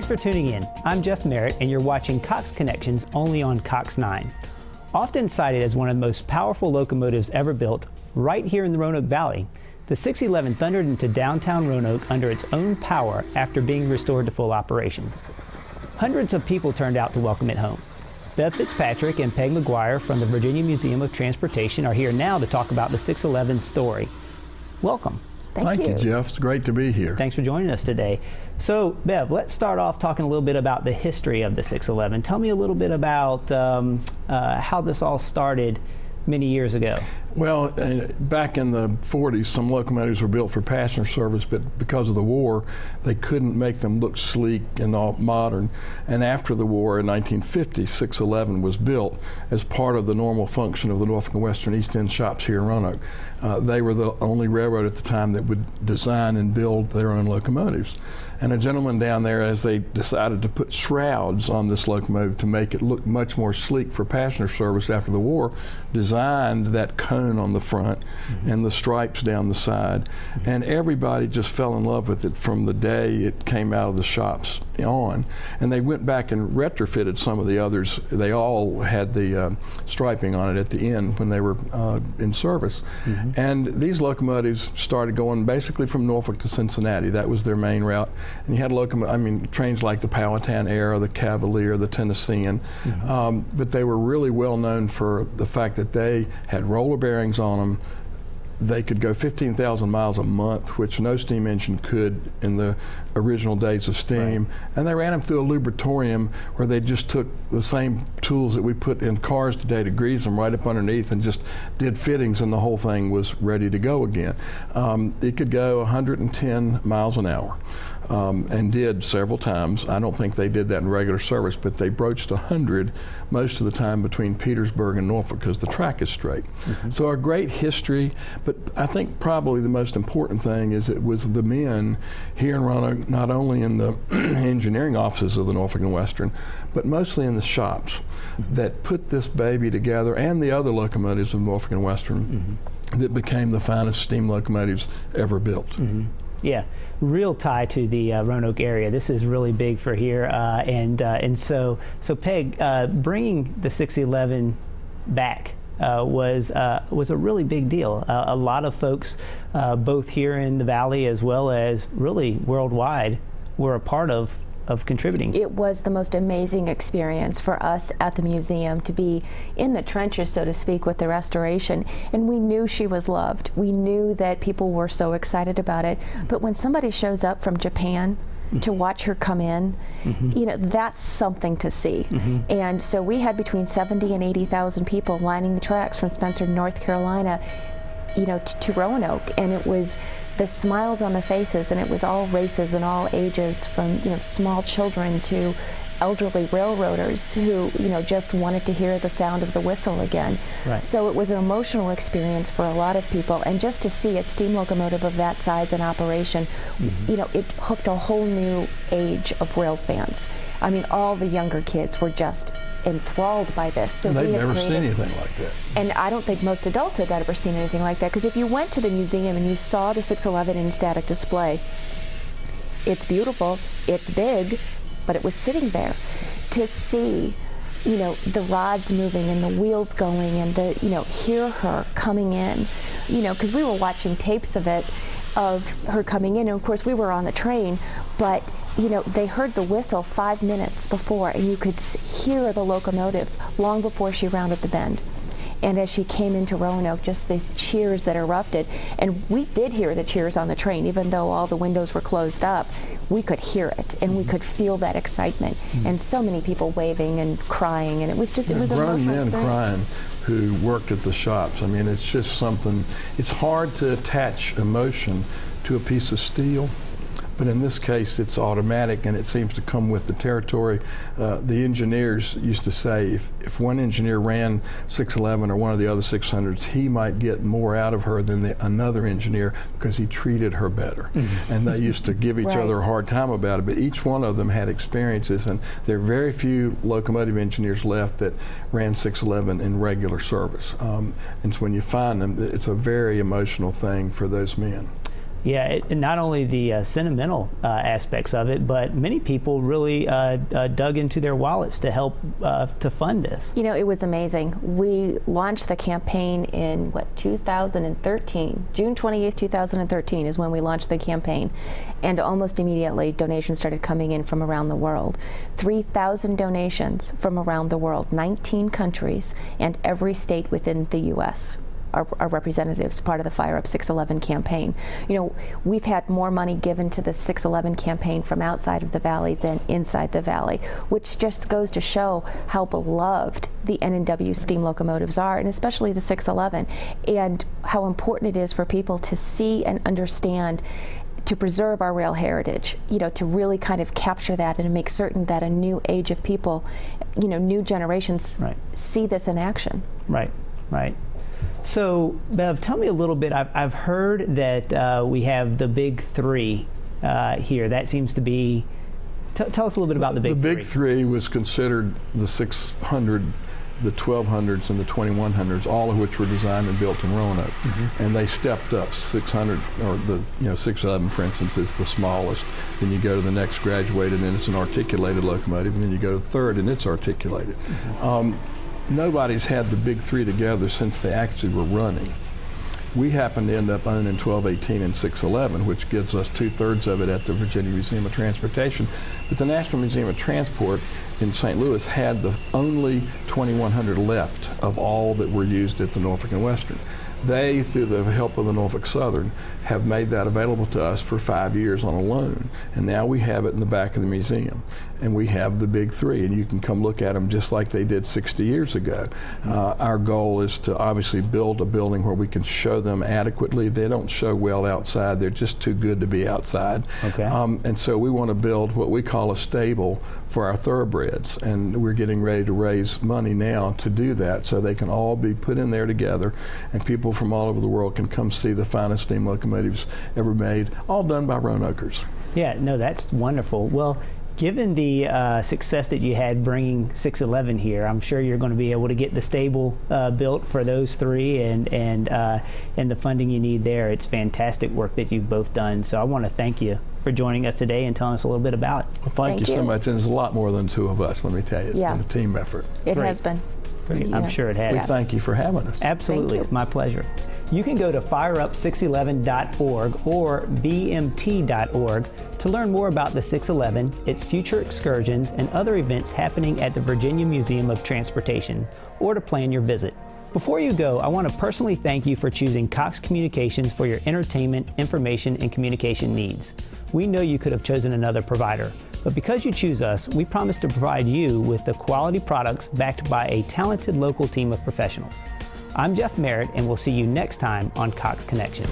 Thanks for tuning in. I'm Jeff Merritt, and you're watching Cox Connections only on Cox 9. Often cited as one of the most powerful locomotives ever built, right here in the Roanoke Valley, the 611 thundered into downtown Roanoke under its own power after being restored to full operations. Hundreds of people turned out to welcome it home. Bev Fitzpatrick and Peg McGuire from the Virginia Museum of Transportation are here now to talk about the 611 story. Welcome. Thank you, Jeff. It's great to be here. Thanks for joining us today. So, Bev, let's start off talking a little bit about the history of the 611. Tell me a little bit about how this all started many years ago. Well, back in the 40s, some locomotives were built for passenger service, but because of the war, they couldn't make them look sleek and all modern. And after the war in 1950, 611 was built as part of the normal function of the Norfolk and Western East End shops here in Roanoke. They were the only railroad at the time that would design and build their own locomotives. And a gentleman down there, as they decided to put shrouds on this locomotive to make it look much more sleek for passenger service after the war, designed that cone on the front and the stripes down the side. And everybody just fell in love with it from the day it came out of the shops on. And they went back and retrofitted some of the others. They all had the striping on it at the end when they were in service. And these locomotives started going basically from Norfolk to Cincinnati. That was their main route. And you had trains like the Powhatan Era, the Cavalier, the Tennessean, but they were really well known for the fact that they had roller bearings on them. They could go 15,000 miles a month, which no steam engine could in the original days of steam. And they ran them through a lubritorium where they just took the same tools that we put in cars today to grease them right up underneath and just did fittings, and the whole thing was ready to go again. It could go 110 miles an hour. And did several times. I don't think they did that in regular service, but they broached 100 most of the time between Petersburg and Norfolk because the track is straight. So a great history, but I think probably the most important thing is it was the men here in Roanoke, not only in the engineering offices of the Norfolk and Western, but mostly in the shops that put this baby together, and the other locomotives of Norfolk and Western that became the finest steam locomotives ever built. Yeah, real tie to the Roanoke area. This is really big for here, and so Peg, bringing the 611 back was a really big deal. A lot of folks, both here in the Valley as well as really worldwide, were a part of contributing. It was the most amazing experience for us at the museum to be in the trenches, so to speak, with the restoration. And we knew she was loved. We knew that people were so excited about it. But when somebody shows up from Japan to watch her come in, you know, that's something to see. And so we had between 70 and 80,000 people lining the tracks from Spencer, North Carolina, you know, to Roanoke, and it was the smiles on the faces, and it was all races and all ages, from, you know, small children to elderly railroaders who, you know, just wanted to hear the sound of the whistle again. So it was an emotional experience for a lot of people, and just to see a steam locomotive of that size in operation, you know, it hooked a whole new age of rail fans. I mean, all the younger kids were just enthralled by this. So they've never seen anything like that. And I don't think most adults had ever seen anything like that, because if you went to the museum and you saw the 611 in static display, it's beautiful, it's big, but it was sitting there. To see, you know, the rods moving and the wheels going, and the, you know, hear her coming in, you know, because we were watching tapes of it, of her coming in, and of course we were on the train, but you know, they heard the whistle 5 minutes before, and you could hear the locomotive long before she rounded the bend. And as she came into Roanoke, just these cheers that erupted. And we did hear the cheers on the train, even though all the windows were closed up. We could hear it, and we could feel that excitement. And so many people waving and crying, and it was just, it was grown men experience. Crying who worked at the shops. I mean, it's just something, it's hard to attach emotion to a piece of steel. But in this case, it's automatic, and it seems to come with the territory. The engineers used to say if one engineer ran 611 or one of the other 600s, he might get more out of her than another engineer because he treated her better. And they used to give each other a hard time about it, but each one of them had experiences, and there are very few locomotive engineers left that ran 611 in regular service. And so when you find them, it's a very emotional thing for those men. Yeah, not only the sentimental aspects of it, but many people really dug into their wallets to help to fund this. You know, it was amazing. We launched the campaign in, 2013. June 28th, 2013 is when we launched the campaign. And almost immediately, donations started coming in from around the world. 3,000 donations from around the world, 19 countries, and every state within the U.S. Our representatives, part of the FireUp 611 campaign. You know, we've had more money given to the 611 campaign from outside of the valley than inside the valley, which just goes to show how beloved the N&W steam locomotives are, and especially the 611, and how important it is for people to see and understand, to preserve our rail heritage, you know, to really kind of capture that and make certain that a new age of people, you know, new generations see this in action. Right, right. So, Bev, tell me a little bit. I've heard that we have the big three here. That seems to be. Tell us a little bit about the big three. The big three was considered the 600, the 1200s, and the 2100s, all of which were designed and built in Roanoke. And they stepped up. 600, or the 611, for instance, is the smallest. Then you go to the next graduated, and it's an articulated locomotive. And then you go to the third, and it's articulated. Nobody's had the big three together since they actually were running. We happen to end up owning 1218 and 611, which gives us 2/3 of it at the Virginia Museum of Transportation. But the National Museum of Transport in St. Louis had the only 2100 left of all that were used at the Norfolk and Western. They, through the help of the Norfolk Southern, have made that available to us for 5 years on a loan. And now we have it in the back of the museum. And we have the big three, and you can come look at them just like they did 60 years ago. Our goal is to obviously build a building where we can show them adequately. They don't show well outside. They're just too good to be outside. Okay. And so we want to build what we call a stable for our thoroughbreds. And we're getting ready to raise money now to do that, so they can all be put in there together, and people from all over the world can come see the finest steam locomotives ever made, all done by Roanokers. Yeah, no, that's wonderful. Well, given the success that you had bringing 611 here, I'm sure you're going to be able to get the stable built for those three, and the funding you need there. It's fantastic work that you've both done. So I want to thank you for joining us today and telling us a little bit about it. Well, thank you so much. And it's a lot more than two of us, let me tell you. It's been a team effort. It has been. I'm sure it has. We thank you for having us. Absolutely. It's my pleasure. You can go to fireup611.org or bmt.org to learn more about the 611, its future excursions, and other events happening at the Virginia Museum of Transportation, or to plan your visit. Before you go, I want to personally thank you for choosing Cox Communications for your entertainment, information, and communication needs. We know you could have chosen another provider, but because you choose us, we promise to provide you with the quality products backed by a talented local team of professionals. I'm Jeff Merritt, and we'll see you next time on Cox Connections.